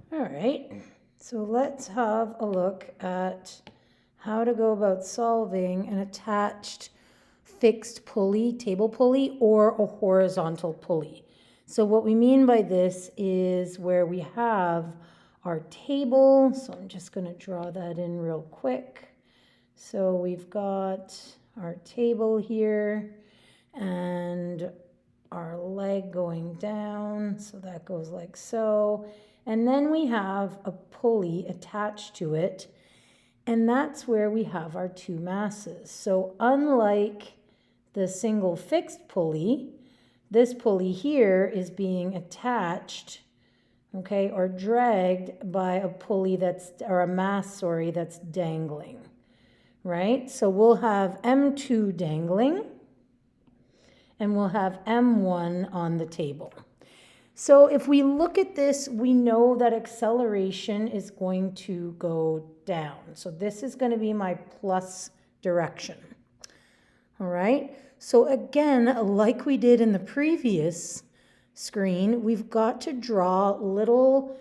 All right, so let's have a look at how to go about solving an attached fixed pulley, table pulley, or a horizontal pulley. So what we mean by this is where we have our table. So I'm just going to draw that in real quick. So we've got our table here and our leg going down. So that goes like so. And then we have a pulley attached to it. And that's where we have our two masses. So unlike the single fixed pulley, this pulley here is being attached, okay, or dragged by a pulley or a mass, sorry, that's dangling, right? So we'll have M2 dangling and we'll have M1 on the table. So if we look at this, we know that acceleration is going to go down. So this is going to be my plus direction. All right. So again, like we did in the previous screen, we've got to draw little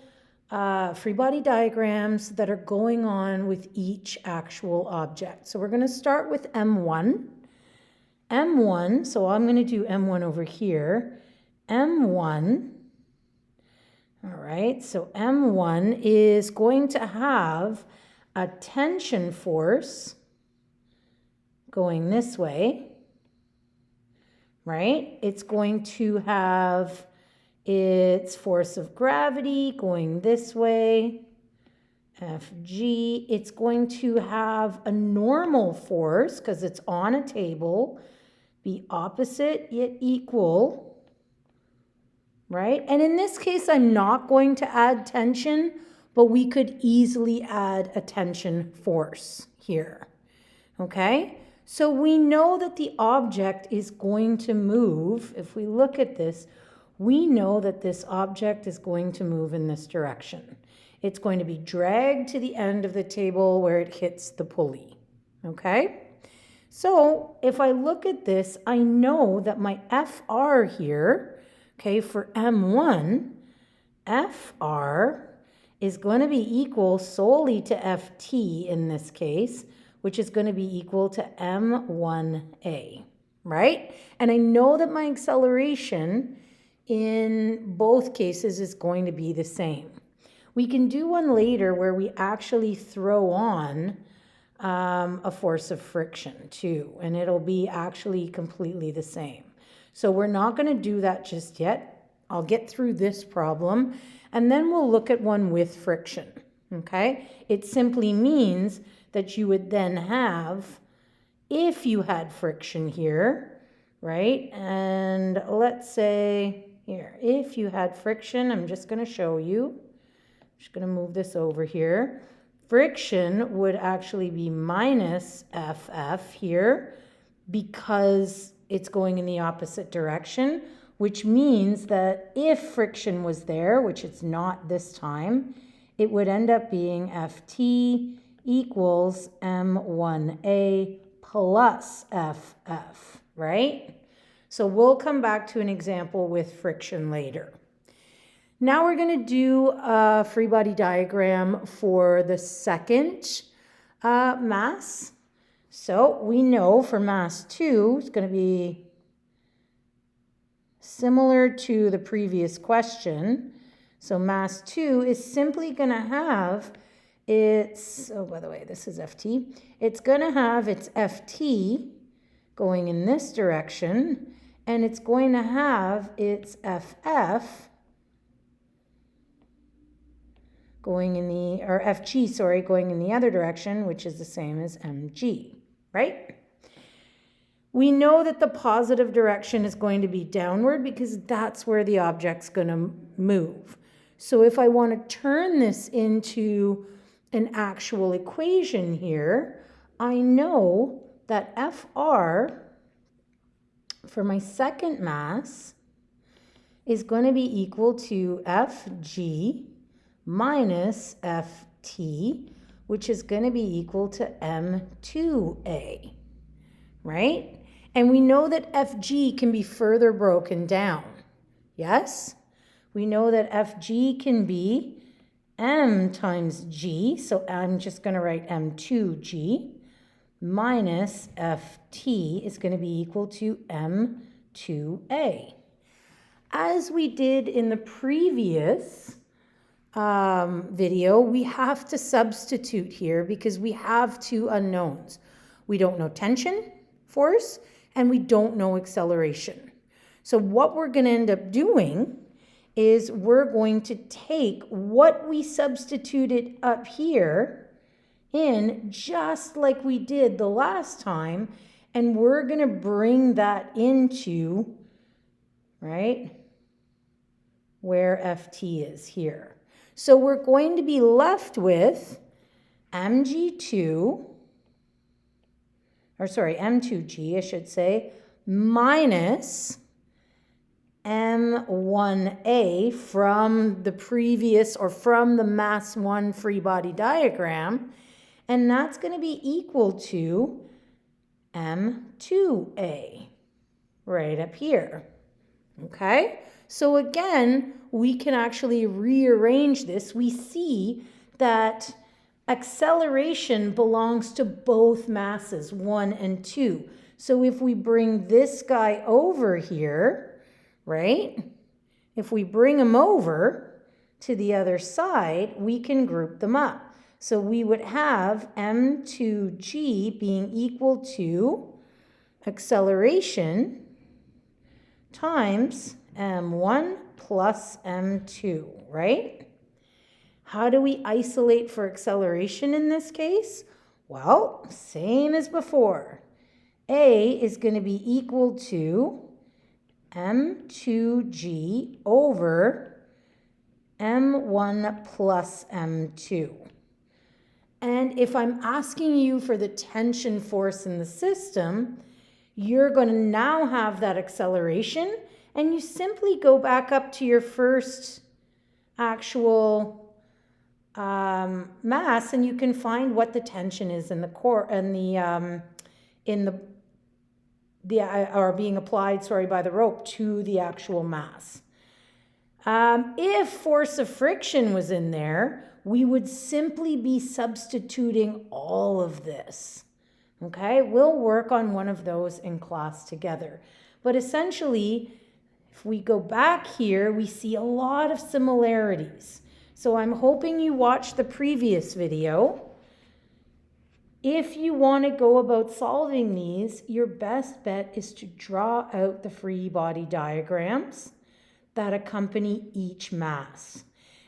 free body diagrams that are going on with each actual object. So we're going to start with M1. M1, so I'm going to do M1 over here. M1. All right, so M1 is going to have a tension force going this way, right? It's going to have its force of gravity going this way, Fg. It's going to have a normal force, because it's on a table, be opposite yet equal, right? And in this case, I'm not going to add tension, but we could easily add a tension force here, okay? So we know that the object is going to move. If we look at this, we know that this object is going to move in this direction. It's going to be dragged to the end of the table where it hits the pulley, okay? So if I look at this, I know that my FR here, okay, for M1, FR is going to be equal solely to FT in this case, which is going to be equal to M1A, right? And I know that my acceleration in both cases is going to be the same. We can do one later where we actually throw on a force of friction too, and it'll be actually completely the same. So we're not going to do that just yet. I'll get through this problem and then we'll look at one with friction, okay? It simply means that you would then have, if you had friction here, right? And let's say here, if you had friction, I'm just going to show you. I'm just going to move this over here. Friction would actually be minus FF here because it's going in the opposite direction, which means that if friction was there, which it's not this time, it would end up being FT equals M1A plus FF, right? So we'll come back to an example with friction later. Now we're going to do a free body diagram for the second mass. So we know for mass 2, it's going to be similar to the previous question. So mass 2 is simply going to have its, oh, by the way, this is FT. It's going to have its FT going in this direction, and it's going to have its FF going in the, or FG, sorry, going in the other direction, which is the same as MG, right? We know that the positive direction is going to be downward because that's where the object's going to move. So if I want to turn this into an actual equation here, I know that FR for my second mass is going to be equal to FG minus FT, which is going to be equal to M2A, right? And we know that FG can be further broken down, yes? We know that FG can be m times g, so I'm just going to write m2g, minus ft is going to be equal to m2a. As we did in the previous video, we have to substitute here because we have two unknowns. We don't know tension, force, and we don't know acceleration. So what we're going to end up doing is we're going to take what we substituted up here in just like we did the last time, and we're going to bring that into, right, where ft is here. So we're going to be left with m2g, I should say, minus m1a from the previous, or from the mass 1 free body diagram, and that's going to be equal to m2a right up here. Okay, so again, we can actually rearrange this. We see that acceleration belongs to both masses, 1 and 2. So if we bring this guy over here, right? If we bring them over to the other side, we can group them up. So we would have m2g being equal to acceleration times m1 plus m2, right? How do we isolate for acceleration in this case? Well, same as before. A is going to be equal to m2g over m1 plus m2. And if I'm asking you for the tension force in the system, you're going to now have that acceleration, and you simply go back up to your first actual mass, and you can find what the tension is in the core and or being applied, by the rope to the actual mass. If force of friction was in there, we would simply be substituting all of this. Okay, we'll work on one of those in class together. But essentially, if we go back here, we see a lot of similarities. So I'm hoping you watched the previous video. If you want to go about solving these, your best bet is to draw out the free body diagrams that accompany each mass.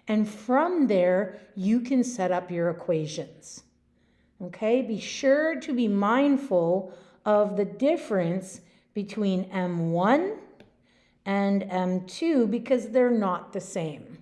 And from there, you can set up your equations. Okay, be sure to be mindful of the difference between M1 and M2 because they're not the same.